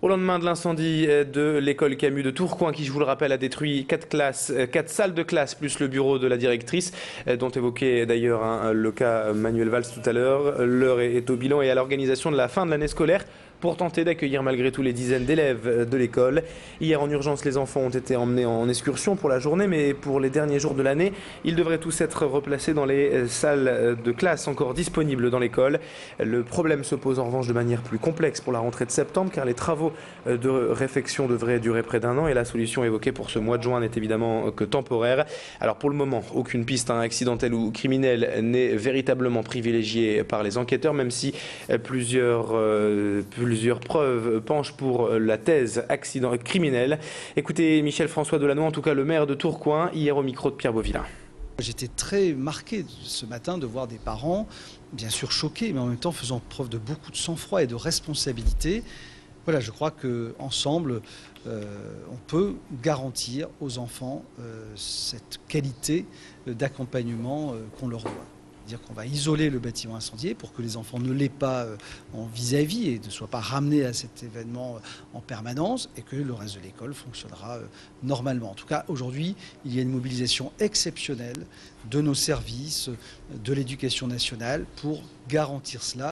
Au lendemain de l'incendie de l'école Camus de Tourcoing, qui, je vous le rappelle, a détruit 4 salles de classe, plus le bureau de la directrice, dont évoquait d'ailleurs le cas Manuel Valls tout à l'heure. L'heure est au bilan et à l'organisation de la fin de l'année scolaire pour tenter d'accueillir malgré tout les dizaines d'élèves de l'école. Hier, en urgence, les enfants ont été emmenés en excursion pour la journée, mais pour les derniers jours de l'année, ils devraient tous être replacés dans les salles de classe encore disponibles dans l'école. Le problème se pose en revanche de manière plus complexe pour la rentrée de septembre, car les travaux de réfection devraient durer près d'un an et la solution évoquée pour ce mois de juin n'est évidemment que temporaire. Alors pour le moment, aucune piste accidentelle ou criminelle n'est véritablement privilégiée par les enquêteurs, même si plusieurs preuves penchent pour la thèse accident criminel. Écoutez Michel-François Delannoy, en tout cas le maire de Tourcoing, hier au micro de Pierre Beauvillain. J'étais très marqué ce matin de voir des parents, bien sûr choqués, mais en même temps faisant preuve de beaucoup de sang-froid et de responsabilité. Voilà, je crois qu'ensemble, on peut garantir aux enfants cette qualité d'accompagnement qu'on leur doit. C'est-à-dire qu'on va isoler le bâtiment incendié pour que les enfants ne l'aient pas en vis-à-vis et ne soient pas ramenés à cet événement en permanence et que le reste de l'école fonctionnera normalement. En tout cas, aujourd'hui, il y a une mobilisation exceptionnelle de nos services, de l'éducation nationale pour garantir cela.